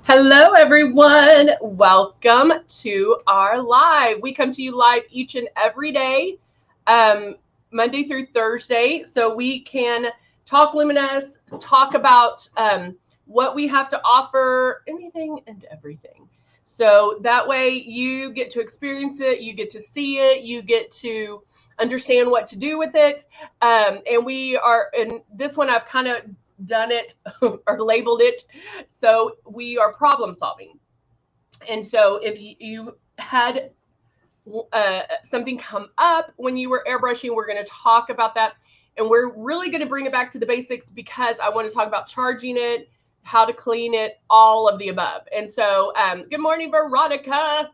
Hello, everyone. Welcome to our live. We come to you live each and every day, Monday through Thursday, so we can talk Luminous, talk about what we have to offer, anything and everything. So that way you get to experience it, you get to see it, you get to understand what to do with it. And we are, in this one, I've kind of done it or labeled it. So we are problem solving. And so if you had something come up when you were airbrushing, we're going to talk about that. And we're really going to bring it back to the basics because I want to talk about charging it, how to clean it, all of the above. And so, good morning, Veronica.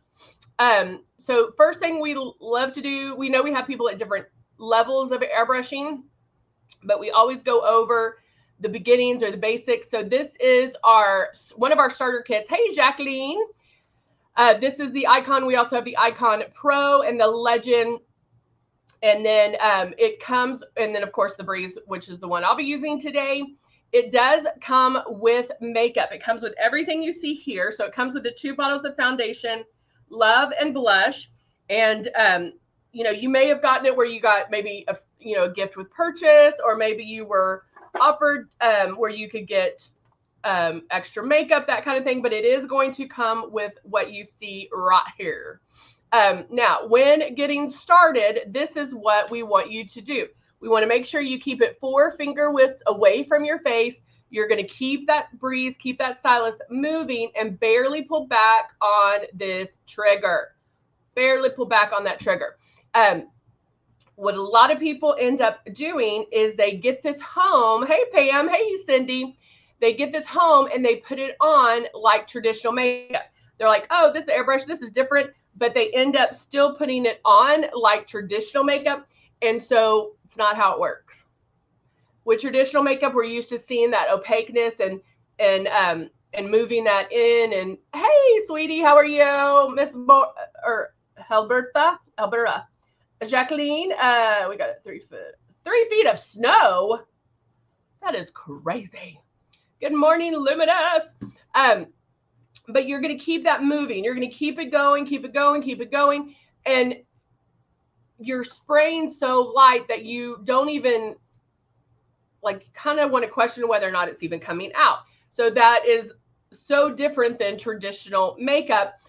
So first thing we love to do, we know we have people at different levels of airbrushing, but we always go over the beginnings or the basics. So this is one of our starter kits. Hey, Jacqueline. This is the Icon. We also have the Icon Pro and the Legend. And then it comes, and then of course the Breeze, which is the one I'll be using today. It does come with makeup. It comes with everything you see here. So it comes with the 2 bottles of foundation, Love and Blush. And, you may have gotten it where you got maybe a gift with purchase, or maybe you were offered where you could get extra makeup, that kind of thing. But it is going to come with what you see right here. Now, when getting started, this is what we want you to do. We want to make sure you keep it 4 finger widths away from your face. You're going to keep that breeze, keep that stylus moving, and barely pull back on this trigger. Barely pull back on that trigger. What a lot of people end up doing is they get this home. Hey, Pam. Hey, Cindy. They get this home and they put it on like traditional makeup. They're like, oh, this is airbrush. This is different. But they end up still putting it on like traditional makeup. And so it's not how it works. With traditional makeup, we're used to seeing that opaqueness and moving that in. And hey, sweetie, how are you, Miss Alberta? Jacqueline, we got it 3 foot. 3 feet of snow. That is crazy. Good morning, Luminous. But you're going to keep that moving. You're going to keep it going, keep it going, keep it going. And you're spraying so light that you don't even kind of want to question whether or not it's even coming out. So that is so different than traditional makeup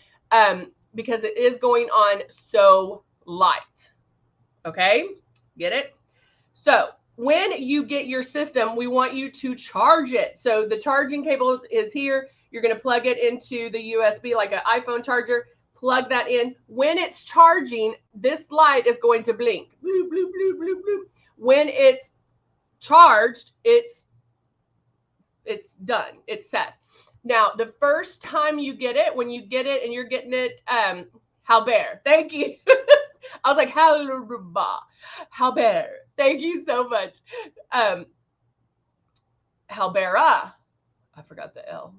because it is going on so light. Okay, get it? So when you get your system, we want you to charge it. So the charging cable is here. You're going to plug it into the USB like an iPhone charger. Plug that in. When it's charging, this light is going to blink. Bloop, bloop, bloop, bloop, bloop. When it's charged, it's done. It's set. Now, the first time you get it, when you get it and you're getting it, Halbert, thank you. I was like, Halbert, thank you so much. Halbera, I forgot the L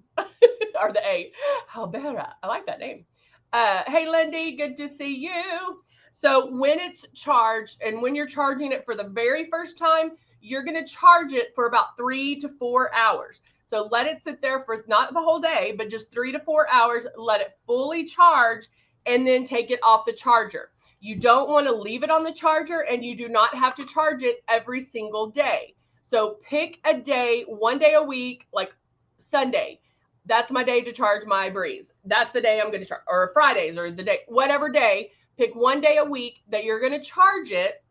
or the A. Halbera, I like that name. Hey, Lindy, good to see you. So when it's charged and when you're charging it for the very first time, you're going to charge it for about 3 to 4 hours. So let it sit there for not the whole day, but just 3 to 4 hours. Let it fully charge and then take it off the charger. You don't want to leave it on the charger, and you do not have to charge it every single day. So pick a day, 1 day a week, like Sunday. That's my day to charge my Breeze. That's the day I'm going to charge, or Fridays, or the day, whatever day. Pick 1 day a week that you're going to charge it,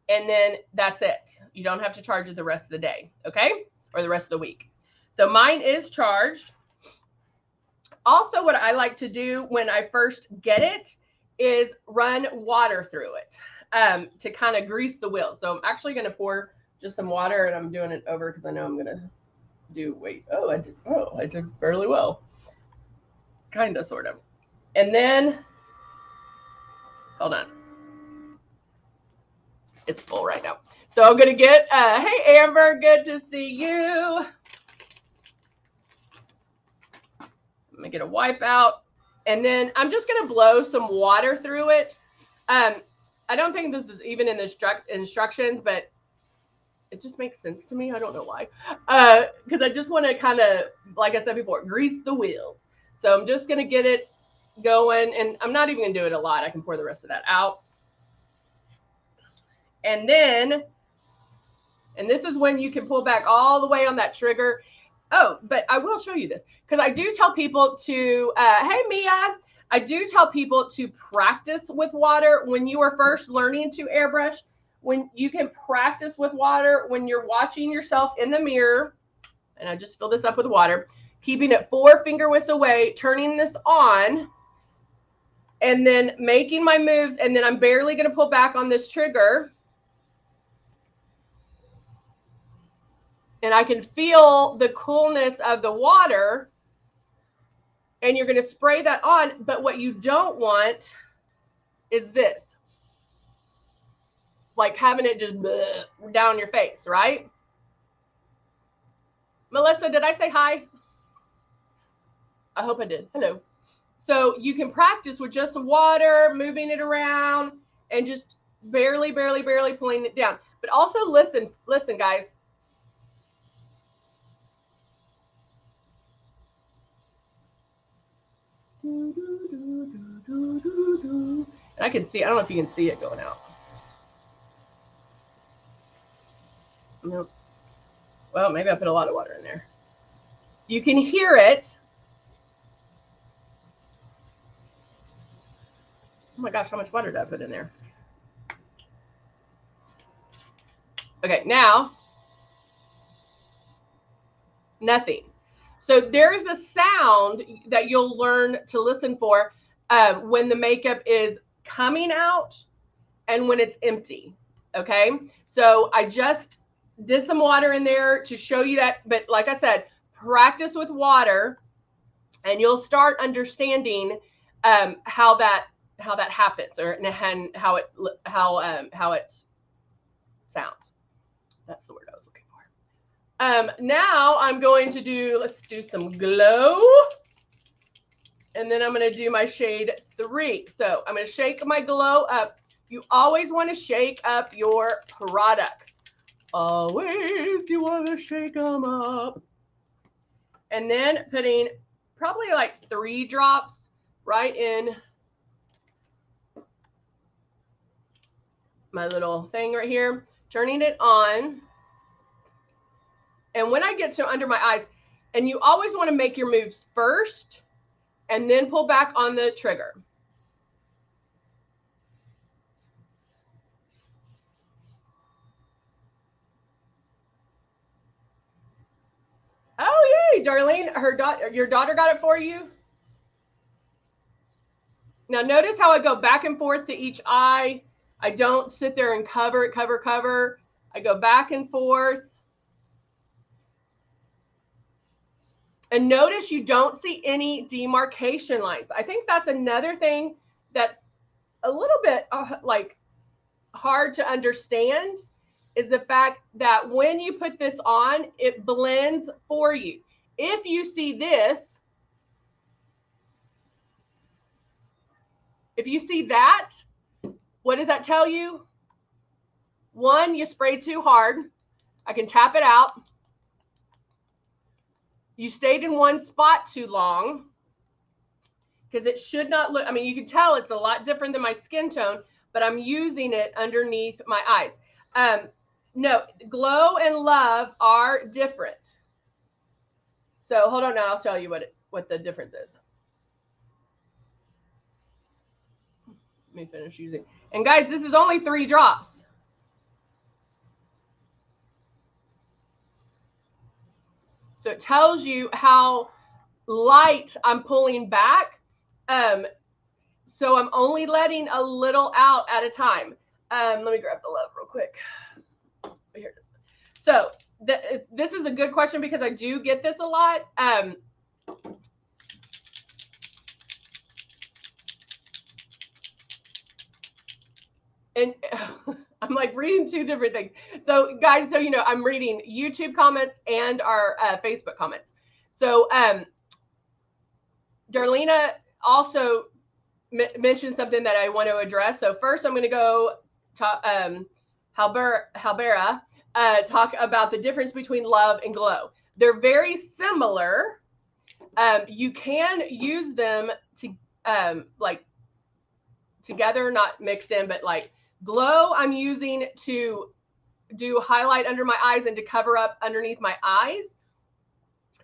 and then that's it. You don't have to charge it the rest of the day, okay? Or the rest of the week. So mine is charged. Also, what I like to do when I first get it is run water through it to kind of grease the wheels. So I'm actually going to pour just some water, and I'm doing it over because I know I'm going to I did fairly well. Kind of, sort of. And then, hold on. It's full right now. So I'm going to get, hey, Amber, good to see you. I'm going to get a wipe out. And then I'm just going to blow some water through it. I don't think this is even in the instructions, but It just makes sense to me. I don't know why. Because I just want to kind of, like I said before, grease the wheels. So I'm just going to get it going. And I'm not even going to do it a lot. I can pour the rest of that out. And then, and this is when you can pull back all the way on that trigger. Oh, but I will show you this because I do tell people to, hey, Mia, I do tell people to practice with water when you are first learning to airbrush. When you can practice with water when you're watching yourself in the mirror, and I just fill this up with water, keeping it 4 finger widths away, turning this on, and then making my moves, and then I'm barely going to pull back on this trigger. And I can feel the coolness of the water, and you're going to spray that on. But what you don't want is this. Like having it just down your face, right? Melissa, did I say hi? I hope I did. Hello. So you can practice with just water, moving it around, and just barely pulling it down. But also listen, guys. And I can see, I don't know if you can see it going out. Nope. Well, maybe I put a lot of water in there. You can hear it. Oh my gosh, how much water did I put in there? Okay, now, nothing. So there is a sound that you'll learn to listen for when the makeup is coming out and when it's empty, okay? So I just did some water in there to show you that, but like I said, practice with water and you'll start understanding how that happens, or and how it sounds. That's the word I was looking for. Now I'm going to do, let's do some glow. And then I'm going to do my shade 3. So I'm going to shake my glow up. You always want to shake up your products. Always you want to shake them up. And then putting probably like 3 drops right in my little thing right here. Turning it on. And when I get to under my eyes, and you always want to make your moves first and then pull back on the trigger. Oh, yay, Darlene, your daughter got it for you? Now notice how I go back and forth to each eye. I don't sit there and cover it, cover. I go back and forth. And notice you don't see any demarcation lines. I think that's another thing that's a little bit like hard to understand, is the fact that when you put this on, it blends for you. If you see this, if you see that, what does that tell you? 1, you sprayed too hard. I can tap it out. You stayed in one spot too long, because it should not look, I mean, you can tell it's a lot different than my skin tone, but I'm using it underneath my eyes. No, glow and love are different. So hold on now, I'll tell you what the difference is. Let me finish using. And guys, this is only 3 drops. So it tells you how light I'm pulling back. So I'm only letting a little out at a time. Let me grab the love real quick. Here it is. So this is a good question because I do get this a lot. And I'm like reading 2 different things. So guys, so you know, I'm reading YouTube comments and our Facebook comments. So Darlena also mentioned something that I want to address. So first I'm going to go to Halbera. talk about the difference between Love and Glow. They're very similar. You can use them to like together, not mixed in, but like Glow I'm using to do highlight under my eyes and to cover up underneath my eyes.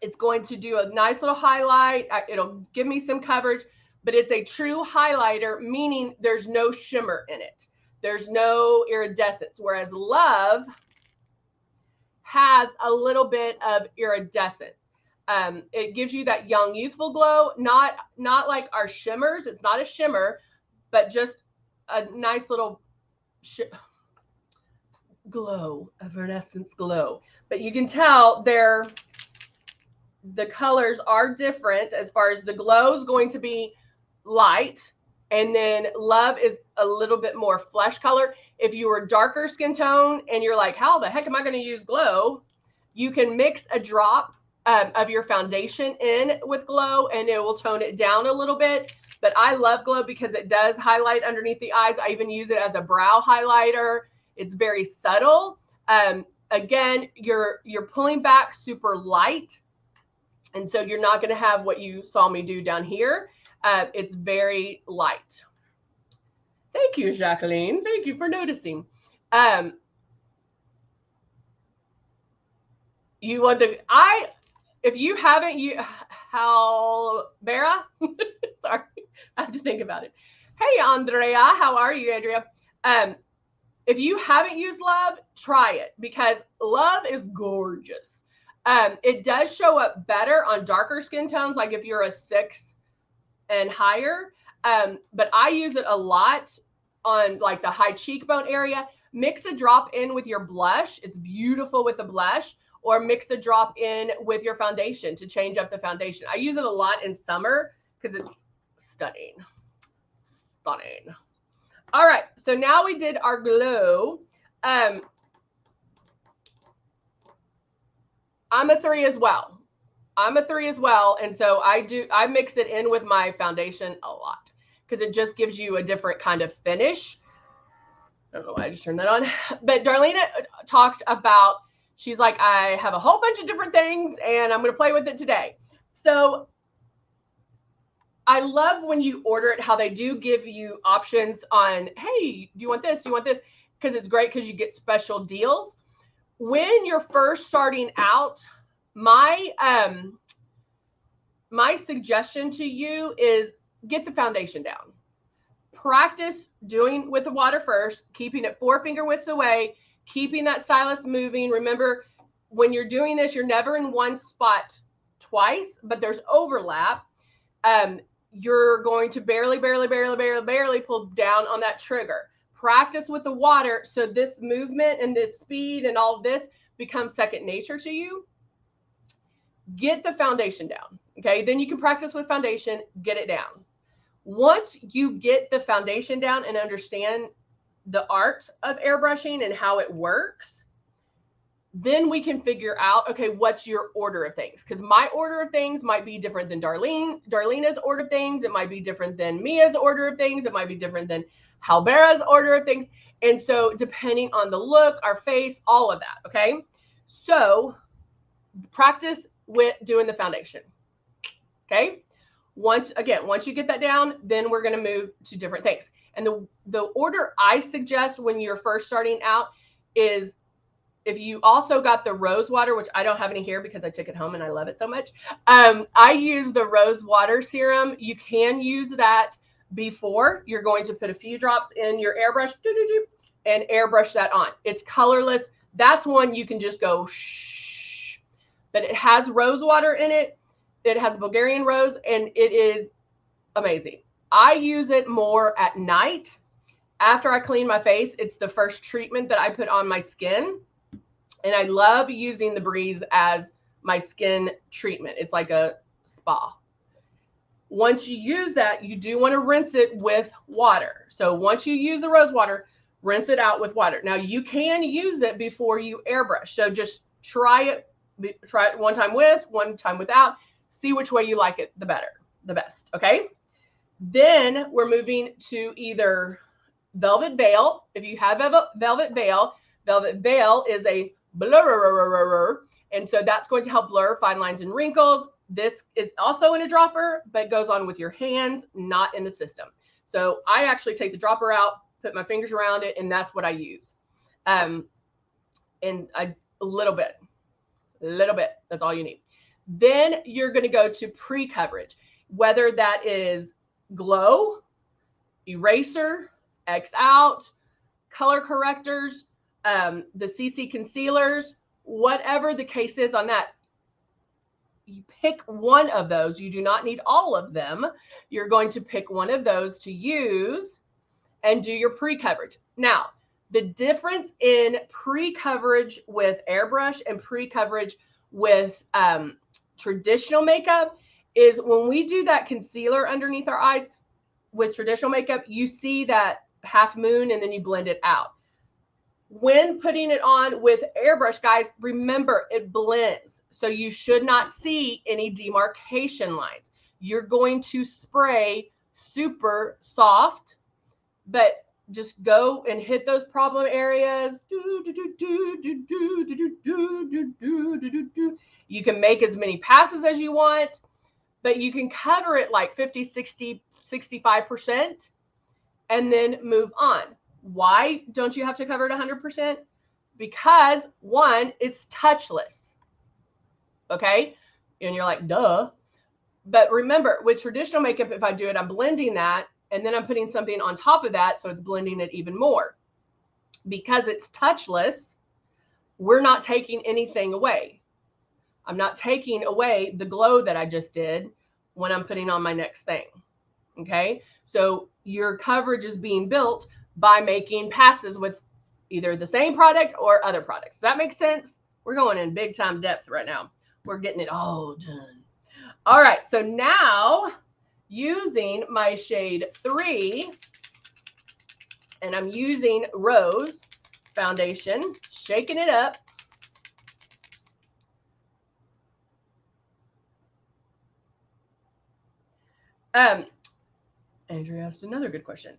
It's going to do a nice little highlight. It'll give me some coverage, but it's a true highlighter, meaning there's no shimmer in it. There's no iridescence, whereas Love has a little bit of iridescent. It gives you that young, youthful glow, not like our shimmers. It's not a shimmer, but just a nice little glow, evanescence glow. But you can tell the colors are different. As far as the glow is going to be light, and then Love is a little bit more flesh color. If you were darker skin tone and you're like, how the heck am I going to use Glow? You can mix a drop of your foundation in with Glow and it will tone it down a little bit. But I love Glow because it does highlight underneath the eyes. I even use it as a brow highlighter. It's very subtle. Again, you're pulling back super light. And so you're not going to have what you saw me do down here. It's very light. Thank you, Jacqueline. Thank you for noticing. You want if you haven't, Halbera? Sorry, I have to think about it. Hey, Andrea, how are you, Andrea? If you haven't used Love, try it because Love is gorgeous. It does show up better on darker skin tones, like if you're a 6 and higher. But I use it a lot on like the high cheekbone area. Mix a drop in with your blush. It's beautiful with the blush, or mix a drop in with your foundation to change up the foundation. I use it a lot in summer because it's stunning. Stunning. All right, so now we did our Glow. I'm a 3 as well. And so I mix it in with my foundation a lot because it just gives you a different kind of finish. I don't know why I just turned that on. But Darlene talks about, she's like, I have a whole bunch of different things and I'm going to play with it today. So I love when you order it, how they do give you options on, hey, do you want this? Do you want this? Because it's great because you get special deals. When you're first starting out, my suggestion to you is get the foundation down. Practice doing with the water first, keeping it 4 finger widths away, keeping that stylus moving. Remember, when you're doing this, you're never in one spot twice, but there's overlap. You're going to barely pull down on that trigger. Practice with the water so this movement and this speed and all this becomes second nature to you. Get the foundation down, okay? Then you can practice with foundation, get it down. Once you get the foundation down and understand the art of airbrushing and how it works, then we can figure out, okay, what's your order of things? Because my order of things might be different than Darlena's order of things. It might be different than Mia's order of things. It might be different than Halbera's order of things. And so depending on the look, our face, all of that, okay? So practice with doing the foundation, okay? Once you get that down, then we're going to move to different things. And the order I suggest when you're first starting out is, if you also got the rose water, which I don't have any here because I took it home and I love it so much. I use the rose water serum. You can use that before you're going to put a few drops in your airbrush and airbrush that on. It's colorless. That's one you can just go shh. But it has rose water in it. It has Bulgarian rose and it is amazing. I use it more at night after I clean my face. It's the first treatment that I put on my skin. And I love using the Breeze as my skin treatment. It's like a spa. Once you use that, you do want to rinse it with water. So once you use the rose water, rinse it out with water. Now you can use it before you airbrush. So just try it one time with, one time without. See which way you like it the best. Okay. Then we're moving to either Velvet Veil. If you have Velvet Veil is a blur. And so that's going to help blur fine lines and wrinkles. This is also in a dropper, but goes on with your hands, not in the system. So I actually take the dropper out, put my fingers around it, and that's what I use. And a little bit, that's all you need. Then you're going to go to pre-coverage, whether that is glow, eraser, X out, color correctors, the CC concealers, whatever the case is on that. You pick one of those. You do not need all of them. You're going to pick one of those to use and do your pre-coverage. Now, the difference in pre-coverage with airbrush and pre-coverage with traditional makeup is when we do that concealer underneath our eyes with traditional makeup, you see that half moon and then you blend it out. When putting it on with airbrush, guys, remember it blends. So you should not see any demarcation lines. You're going to spray super soft, but just go and hit those problem areas. You can make as many passes as you want, but you can cover it like 50, 60, 65% and then move on. Why don't you have to cover it 100%? Because one, it's touchless. Okay. And you're like, duh. But remember, with traditional makeup, if I do it, I'm blending that and then I'm putting something on top of that. So it's blending it even more. Because it's touchless, we're not taking anything away. I'm not taking away the glow that I just did when I'm putting on my next thing. Okay. So your coverage is being built by making passes with either the same product or other products. Does that make sense? We're going in big time depth right now. We're getting it all done. All right. So now using my shade 3, and I'm using Rose foundation, shaking it up. Andrea asked another good question.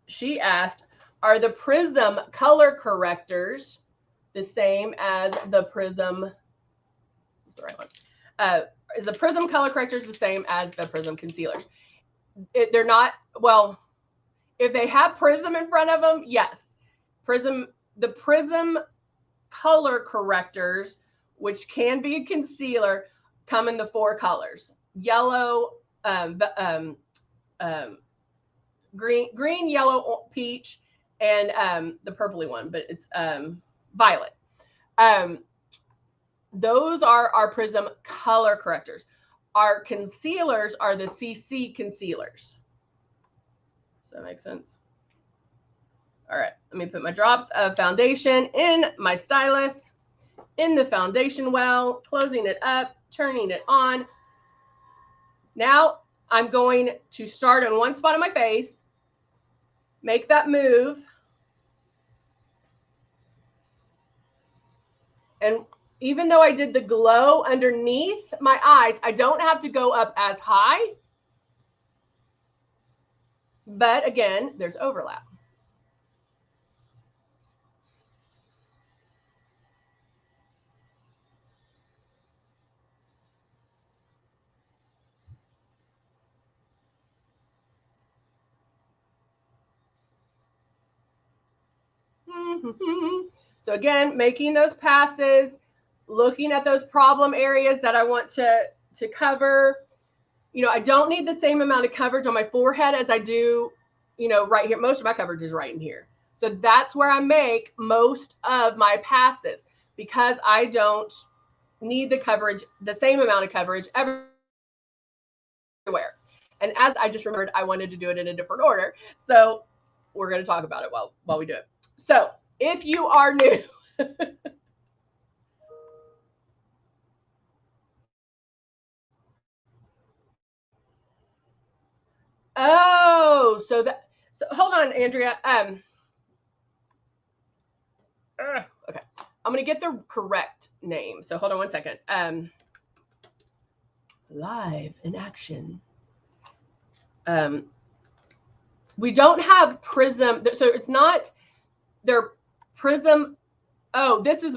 She asked, are the Prism color correctors the same as the Prism? This is the right one. Is the Prism color correctors the same as the Prism concealers? They're not. Well, if they have Prism in front of them, yes. The Prism color correctors, which can be a concealer, come in the 4 colors: yellow, green, yellow, peach, and the purpley one, but it's violet. Those are our Prism color correctors. Our concealers are the CC concealers. Does that make sense? All right, let me put my drops of foundation in my stylus, in the foundation well, closing it up, turning it on. Now I'm going to start on one spot on my face, make that move, and even though I did the glow underneath my eyes, I don't have to go up as high. But again, there's overlap. So again, making those passes, looking at those problem areas that I want to cover. You know, I don't need the same amount of coverage on my forehead as I do, you know, right here. Most of my coverage is right in here. So that's where I make most of my passes because I don't need the coverage, the same amount of coverage everywhere. And as I just remembered, I wanted to do it in a different order. So we're going to talk about it while we do it. So if you are new, oh, so hold on, Andrea. Okay, I'm gonna get the correct name. So hold on one second. Live in action. We don't have Prism, so it's not their Prism. Oh, this is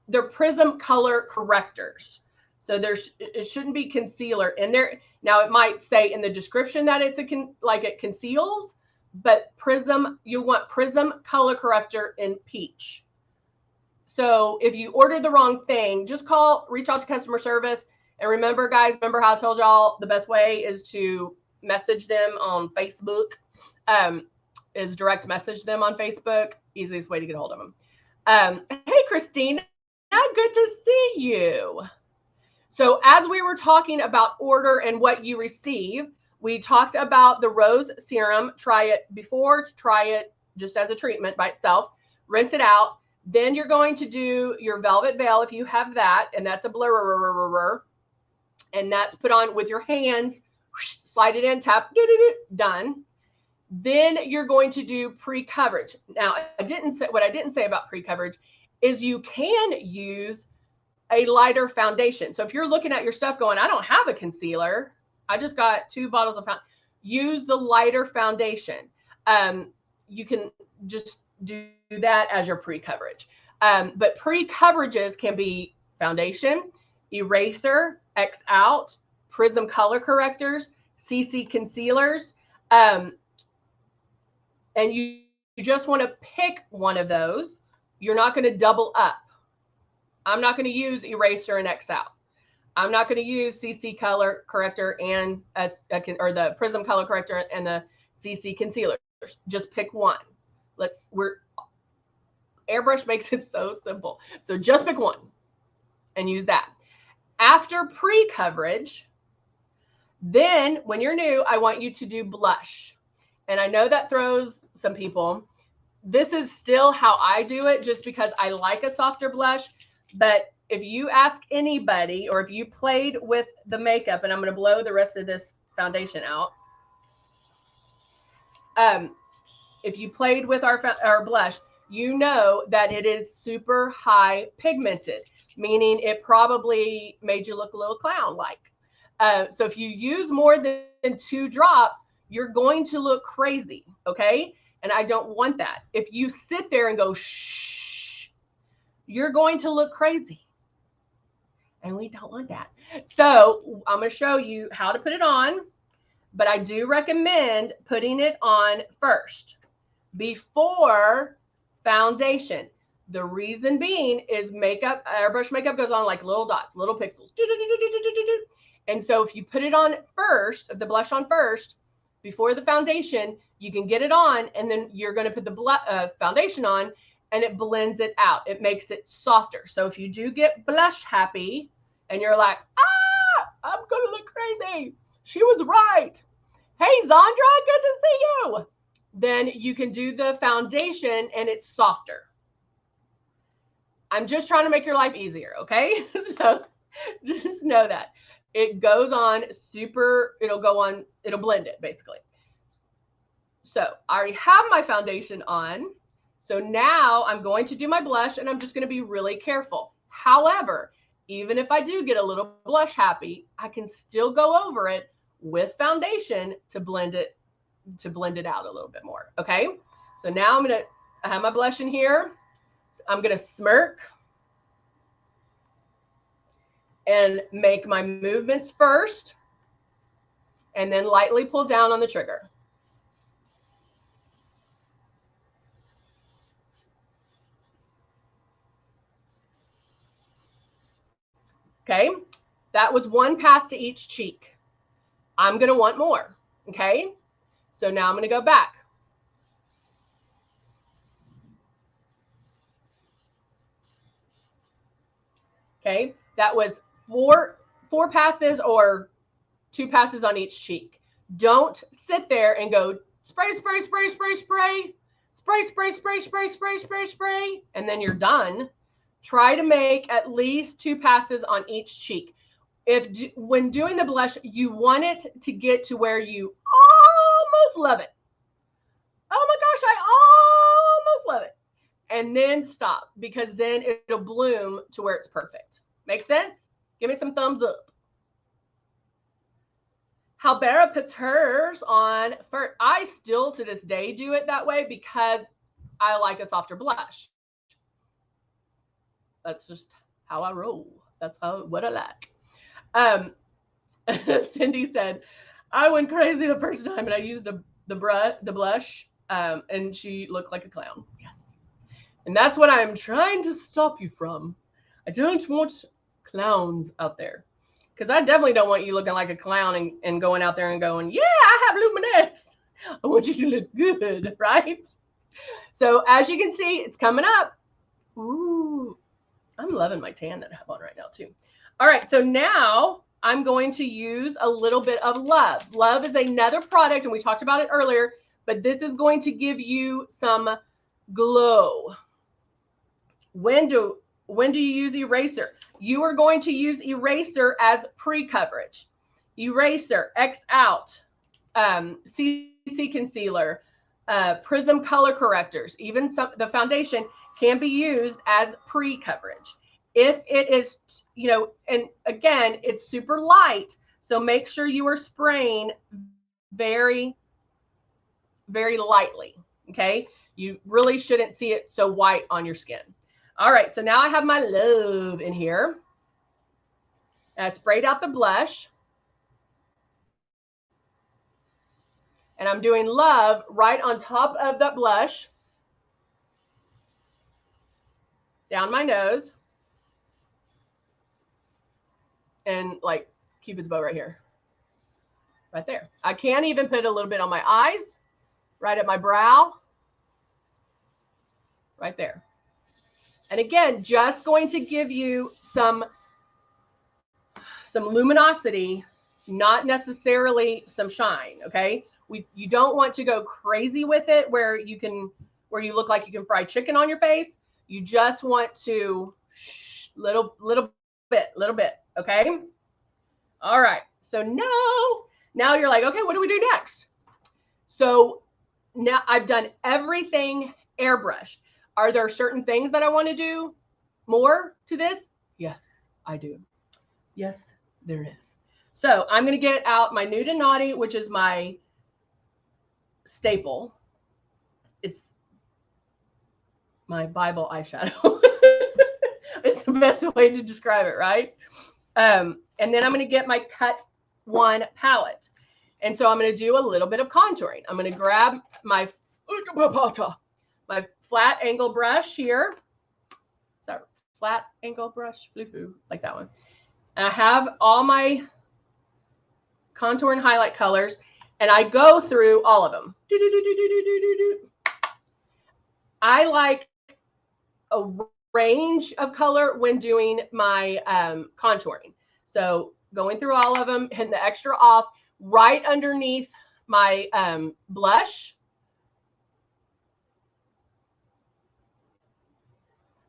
they're Prism color correctors. So it shouldn't be concealer in there. Now it might say in the description that it's like it conceals, but Prism, you want Prism color corrector in peach. So if you ordered the wrong thing, just reach out to customer service. And remember, guys, remember how I told y'all the best way is to message them on Facebook, is direct message them on Facebook. Easiest way to get a hold of them. Hey, Christina, good to see you. So as we were talking about order and what you receive, we talked about the rose serum. Try it before, try it just as a treatment by itself, rinse it out. Then you're going to do your velvet veil if you have that, and that's a blur, and that's put on with your hands, slide it in, tap, done. Then you're going to do pre-coverage. Now, what I didn't say about pre-coverage is you can use a lighter foundation. So if you're looking at your stuff going, I don't have a concealer, I just got 2 bottles of foundation, use the lighter foundation. You can just do that as your pre-coverage. But pre-coverages can be foundation, eraser, X out, Prism color correctors, CC concealers. And you just want to pick one of those. You're not going to double up. I'm not going to use eraser and X out. I'm not going to use CC color corrector and or the Prism color corrector and the CC concealers. Just pick one. Airbrush makes it so simple. So just pick one and use that. After pre-coverage, then when you're new, I want you to do blush. And I know that throws some people. This is still how I do it just because I like a softer blush. But if you ask anybody, or if you played with the makeup, and I'm going to blow the rest of this foundation out. If you played with our blush, you know that it is super high pigmented, meaning it probably made you look a little clown-like. So if you use more than 2 drops, you're going to look crazy, okay? And I don't want that. If you sit there and go, shh, you're going to look crazy. And we don't want that. So I'm going to show you how to put it on, but I do recommend putting it on first before foundation. The reason being is airbrush makeup goes on like little dots, little pixels. And so if you put it on first, the blush on first, before the foundation, you can get it on, and then you're going to put the foundation on, and it blends it out. It makes it softer. So if you do get blush happy, and you're like, I'm going to look crazy, she was right. Hey, Zandra, good to see you. Then you can do the foundation, and it's softer. I'm just trying to make your life easier, okay? So just know that. It goes on it'll blend it basically. So I already have my foundation on. So now I'm going to do my blush, and I'm just going to be really careful. However, even if I do get a little blush happy, I can still go over it with foundation to blend it out a little bit more. Okay. So now I have my blush in here. I'm going to smirk and make my movements first, and then lightly pull down on the trigger. Okay, that was 1 pass to each cheek. I'm going to want more. Okay, so now I'm going to go back. Okay, that was four passes or 2 passes on each cheek. Don't sit there and go spray, spray, spray, spray, spray, spray, spray, spray, spray, spray, spray, spray, and then you're done. Try to make at least 2 passes on each cheek. When doing the blush, you want it to get to where you almost love it. Oh my gosh, I almost love it. And then stop, because then it'll bloom to where it's perfect. Make sense? Give me some thumbs up. Halbera puts hers on first. I still to this day do it that way because I like a softer blush. That's just how I roll. That's what I like. Cindy said, I went crazy the first time and I used the blush, and she looked like a clown. Yes. And that's what I'm trying to stop you from. I don't want clowns out there. Because I definitely don't want you looking like a clown and going out there and going, yeah, I have LUMINESS. I want you to look good, right? So as you can see, it's coming up. Ooh, I'm loving my tan that I have on right now too. All right, so now I'm going to use a little bit of Love. Love is another product, and we talked about it earlier, but this is going to give you some glow. When do you use eraser? You are going to use eraser as pre-coverage. Eraser, X out, CC concealer, Prism color correctors, even the foundation can be used as pre-coverage. If it is, you know, and again, it's super light, so make sure you are spraying very, very lightly, okay? You really shouldn't see it so white on your skin. All right, so now I have my Love in here. I sprayed out the blush. And I'm doing Love right on top of that blush. Down my nose. And like Cupid's bow right here. Right there. I can even put a little bit on my eyes. Right at my brow. Right there. And again, just going to give you some luminosity, not necessarily some shine, okay? You don't want to go crazy with it where you look like you can fry chicken on your face. You just want to little bit, okay? All right. So now you're like, okay, what do we do next? So now I've done everything airbrushed. Are there certain things that I want to do more to this? Yes, I do. Yes, there is. So I'm going to get out my Nude and Naughty, which is my staple. It's my Bible eyeshadow. It's the best way to describe it, right? And then I'm going to get my Cut One palette. And so I'm going to do a little bit of contouring. I'm going to grab my flat angle brush here. Is that flat angle brush? Foo-foo, like that one. And I have all my contour and highlight colors, and I go through all of them. I like a range of color when doing my contouring. So going through all of them, hitting the extra off right underneath my blush,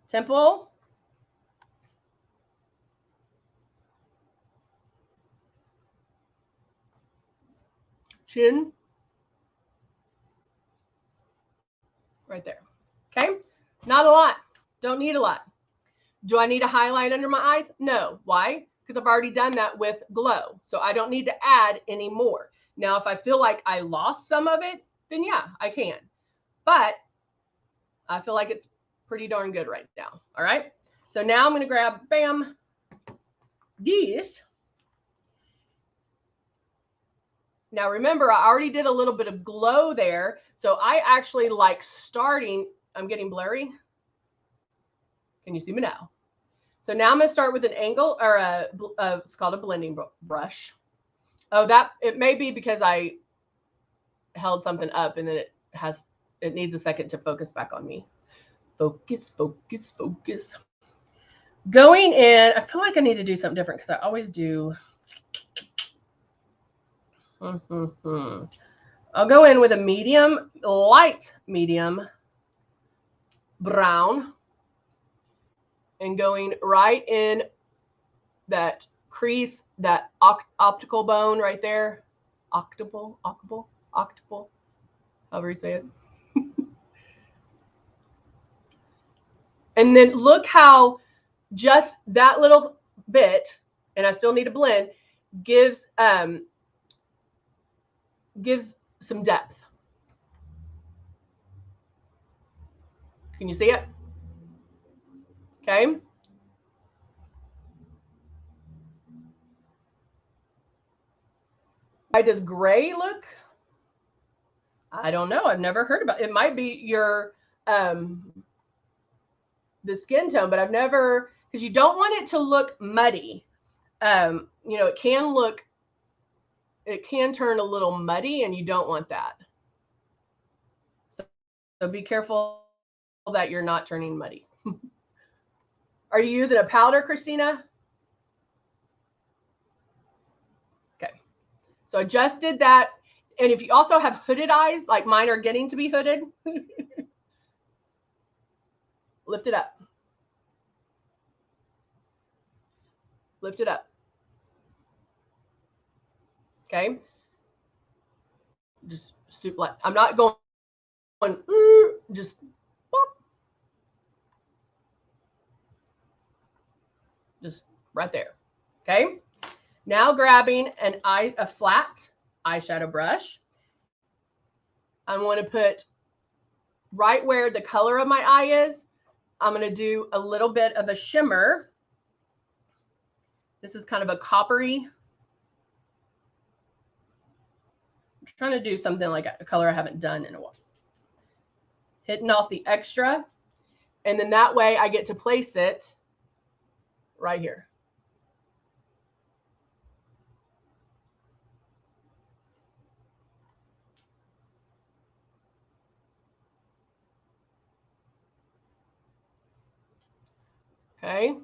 temple, chin, right there. Okay, not a lot. Don't need a lot. Do I need a highlight under my eyes? No. Why? Because I've already done that with glow. So I don't need to add any more. Now, if I feel like I lost some of it, then yeah, I can. But I feel like it's pretty darn good right now. All right. So now I'm going to grab, bam, these. Now, remember, I already did a little bit of glow there. So I actually like starting. I'm getting blurry. Can you see me now? So now I'm going to start with an angle or it's called a blending brush. Oh, it may be because I held something up and then it needs a second to focus back on me. Focus, focus, focus. Going in, I feel like I need to do something different because I always do. I'll go in with a medium, light medium brown. And going right in that crease, that optical bone right there. Octuple, however you say it. And then look how just that little bit, and I still need to blend, gives some depth. Can you see it? Okay. does gray look? I don't know. I've never heard about it. It might be your the skin tone, but I've never, because you don't want it to look muddy. You know, it can turn a little muddy, and you don't want that. So be careful that you're not turning muddy. Are you using a powder, Christina? Okay. So I just did that. And if you also have hooded eyes, like mine are getting to be hooded, lift it up. Lift it up. Okay. Just super light. I'm not going, just pop. Just right there. Okay. Now grabbing a flat eyeshadow brush. I want to put right where the color of my eye is. I'm going to do a little bit of a shimmer. This is kind of a coppery. I'm trying to do something like a color I haven't done in a while. Hitting off the extra. And then that way I get to place it right here. Okay.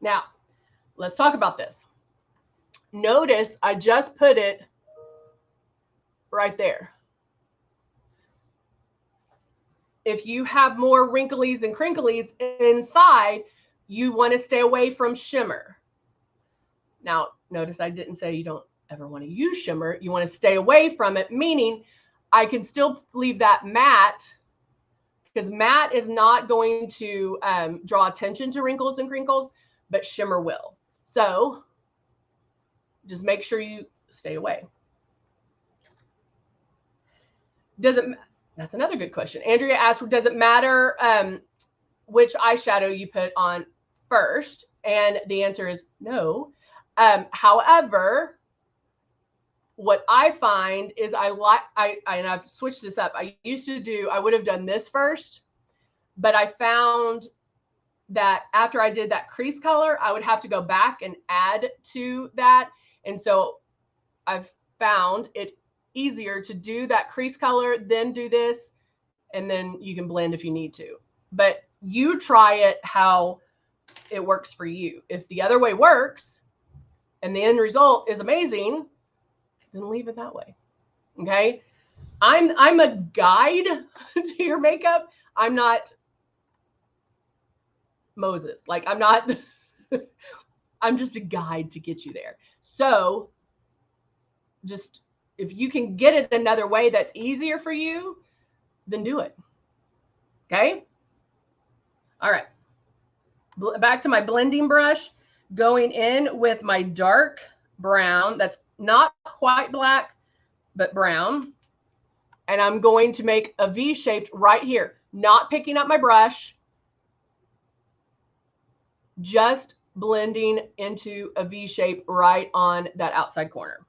Now, let's talk about this. Notice I just put it right there. If you have more wrinklies and crinklies inside, you want to stay away from shimmer. Now, notice I didn't say you don't ever want to use shimmer. You want to stay away from it, meaning I can still leave that matte, because matte is not going to draw attention to wrinkles and crinkles, but shimmer will. So just make sure you stay away. That's another good question. Andrea asked, does it matter which eyeshadow you put on first? And the answer is no. However, what I find is and I've switched this up. I would have done this first, but I found that after I did that crease color, I would have to go back and add to that. And so I've found it easier to do that crease color, then do this, and then you can blend if you need to. But you try it how it works for you. If the other way works and the end result is amazing, then leave it that way. Okay. I'm a guide to your makeup. I'm not Moses. Like, I'm not, I'm just a guide to get you there. So just, if you can get it another way that's easier for you, then do it. Okay. All right. Back to my blending brush, going in with my dark brown. That's not quite black, but brown. And I'm going to make a V shaped right here, not picking up my brush, just blending into a V shape right on that outside corner.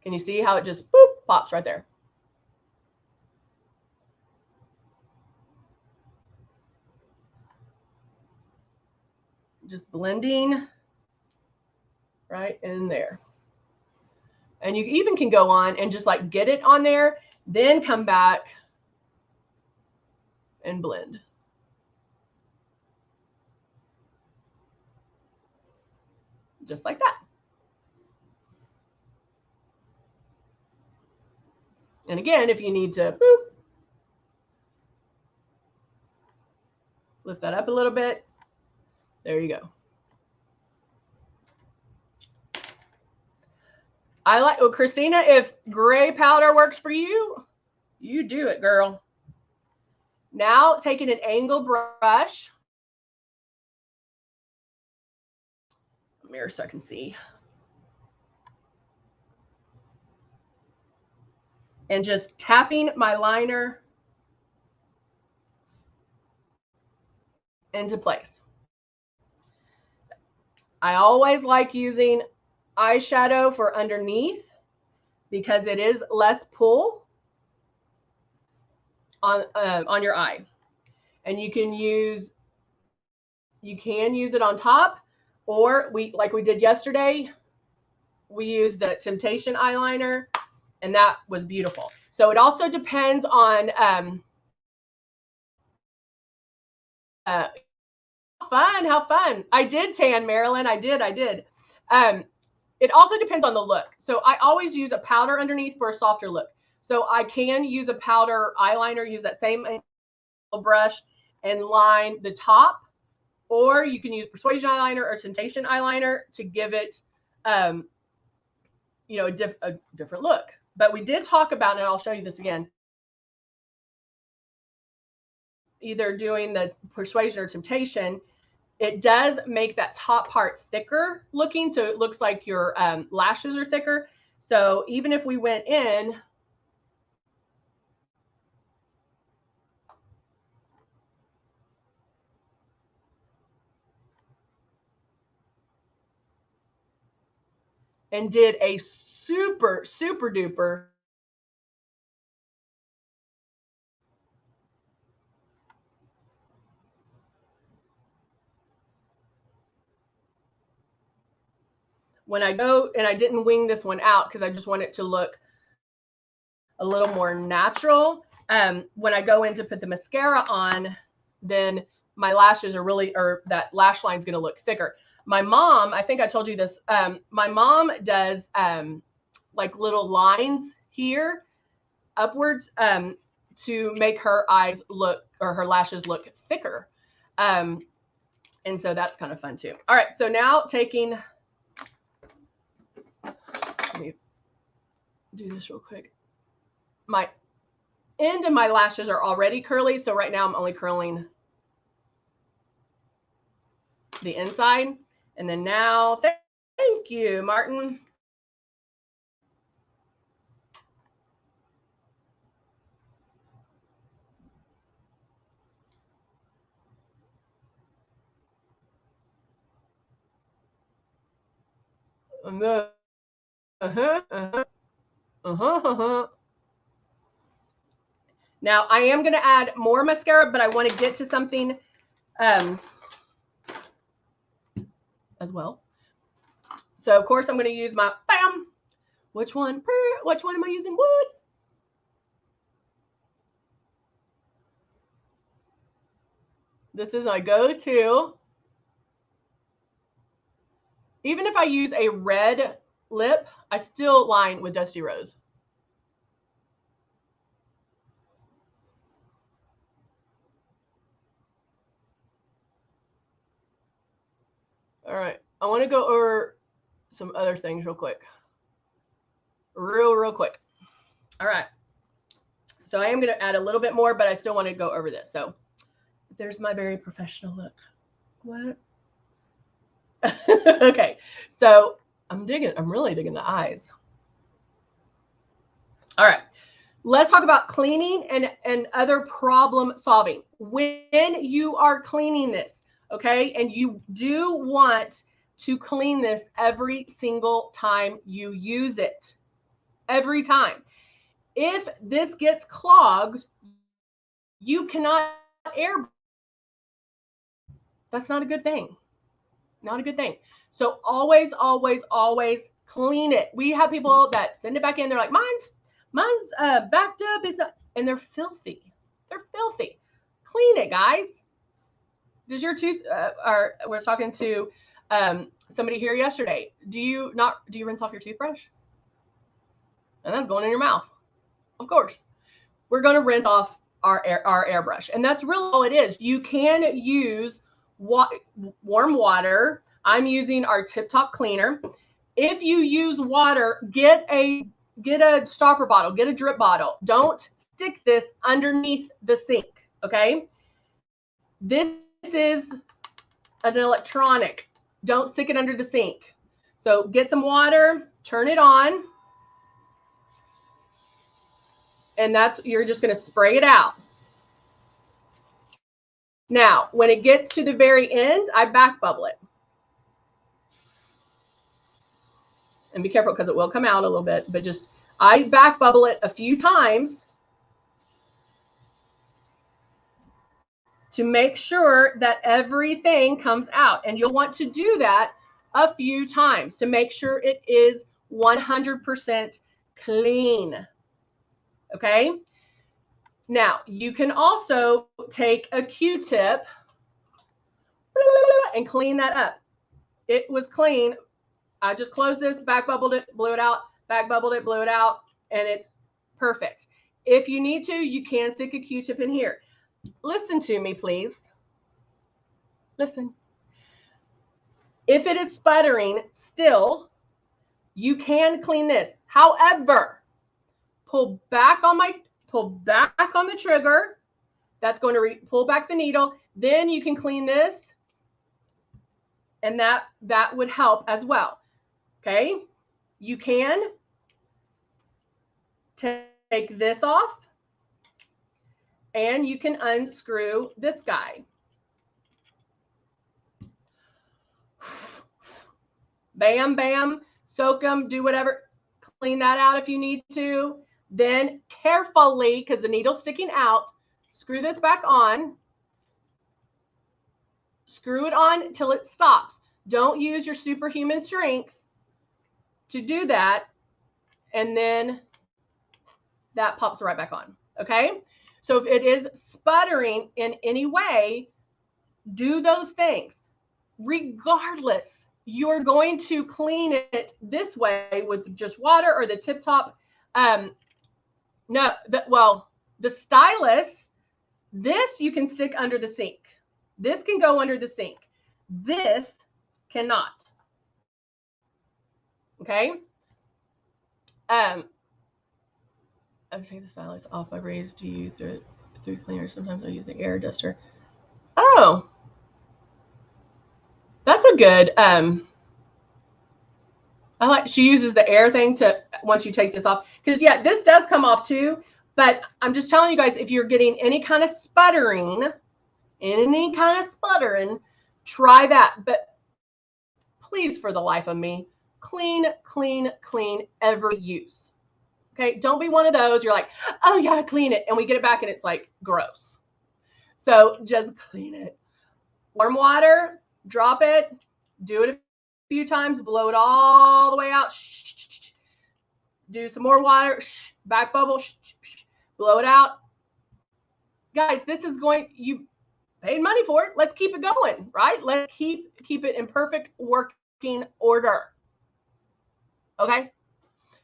Can you see how it just boop, pops right there? Just blending right in there. And you even can go on and just like get it on there, then come back and blend. Just like that. And again, if you need to boop, lift that up a little bit, there you go. I like, well, Christina, if gray powder works for you, you do it, girl. Now taking an angled brush, mirror so I can see, and just tapping my liner into place. I always like using eyeshadow for underneath because it is less pull on your eye. And you can use it on top, or like we did yesterday, we used the Temptation eyeliner, and that was beautiful. So it also depends on how fun. I did tan, Marilyn. I did. It also depends on the look. So I always use a powder underneath for a softer look. So I can use a powder eyeliner, use that same brush and line the top, or you can use Persuasion eyeliner or Temptation eyeliner to give it, you know, a different look. But we did talk about, and I'll show you this again, either doing the Persuasion or Temptation. It does make that top part thicker looking, so it looks like your lashes are thicker. So even if we went in and did a super, super duper when I go, and I didn't wing this one out because I just want it to look a little more natural. When I go in to put the mascara on, then my lashes are really, or that lash line is going to look thicker. My mom, I think I told you this, my mom does like little lines here upwards to make her eyes look, or her lashes look thicker. And so that's kind of fun too. All right, so now taking, let me do this real quick. My end of my lashes are already curly, so right now I'm only curling the inside. And then now, thank you, Martin. Now I am going to add more mascara, but I want to get to something as well. So of course I'm going to use my bam. Which one am I using? Wood. This is my go-to. Even if I use a red lip, I still line with Dusty Rose. All right, I want to go over some other things real quick. Real quick. All right. So I am going to add a little bit more, but I still want to go over this. So there's my very professional look. What? Okay. So I'm really digging the eyes. All right. Let's talk about cleaning and other problem solving. When you are cleaning this, okay, and you do want to clean this every single time you use it, every time. If this gets clogged, you cannot airbrush. That's not a good thing. Not a good thing. So always, always, always clean it. We have people that send it back in. They're like, mine's backed up. It's not, and they're filthy. They're filthy. Clean it, guys. Does your tooth? I was talking to somebody here yesterday. Do you rinse off your toothbrush? And that's going in your mouth. Of course. We're going to rinse off our airbrush, and that's really all it is. You can use warm water. I'm using our Tip Top cleaner. If you use water, get a stopper bottle, get a drip bottle. Don't stick this underneath the sink, okay? This is an electronic. Don't stick it under the sink. So get some water, turn it on, and you're just going to spray it out. Now, when it gets to the very end, I back bubble it. And be careful because it will come out a little bit, but just, I back bubble it a few times to make sure that everything comes out. And you'll want to do that a few times to make sure it is 100% clean. Okay? Now, you can also take a Q-tip and clean that up. It was clean. I just closed this, back bubbled it, blew it out, back bubbled it, blew it out, and it's perfect. If you need to, you can stick a Q-tip in here. Listen to me, please. Listen. If it is sputtering still, you can clean this. However, pull back on the trigger. That's going to pull back the needle. Then you can clean this, and that would help as well. Okay, you can take this off, and you can unscrew this guy. Bam, bam, soak them, do whatever. Clean that out if you need to. Then carefully, because the needle's sticking out, screw this back on. Screw it on till it stops. Don't use your superhuman strength to do that. And then that pops right back on. Okay? So if it is sputtering in any way, do those things. Regardless, you're going to clean it this way with just water or the tip top. The stylus, this you can stick under the sink. This can go under the sink. This cannot. Okay? I take the stylus off. I raise to you through cleaner. Sometimes I use the air duster. Oh, that's a good. She uses the air thing to once you take this off, because yeah, this does come off too. But I'm just telling you guys, if you're getting any kind of sputtering, try that. But please, for the life of me, clean, clean, clean every use. Okay, don't be one of those. You're like, oh yeah, clean it, and we get it back and it's like gross. So just clean it. Warm water, drop it, do it a few times, blow it all the way out. Do some more water, back bubble, blow it out. Guys, this is you paid money for it. Let's keep it going, right? Let's keep it in perfect working order. Okay?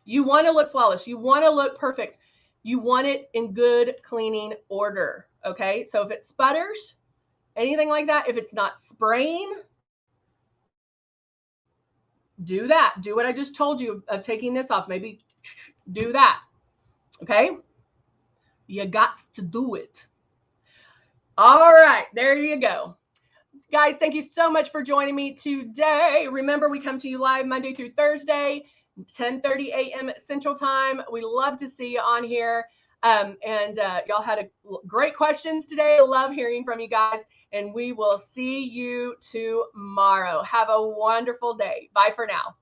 You want to look flawless. You want to look perfect. You want it in good cleaning order. Okay? So if it sputters, anything like that, if it's not spraying, do that. Do what I just told you of taking this off. Maybe do that. Okay? You got to do it. All right. There you go. Guys, thank you so much for joining me today. Remember, we come to you live Monday through Thursday, 10:30 a.m. Central Time. We love to see you on here. Y'all had great questions today. I love hearing from you guys. And we will see you tomorrow. Have a wonderful day. Bye for now.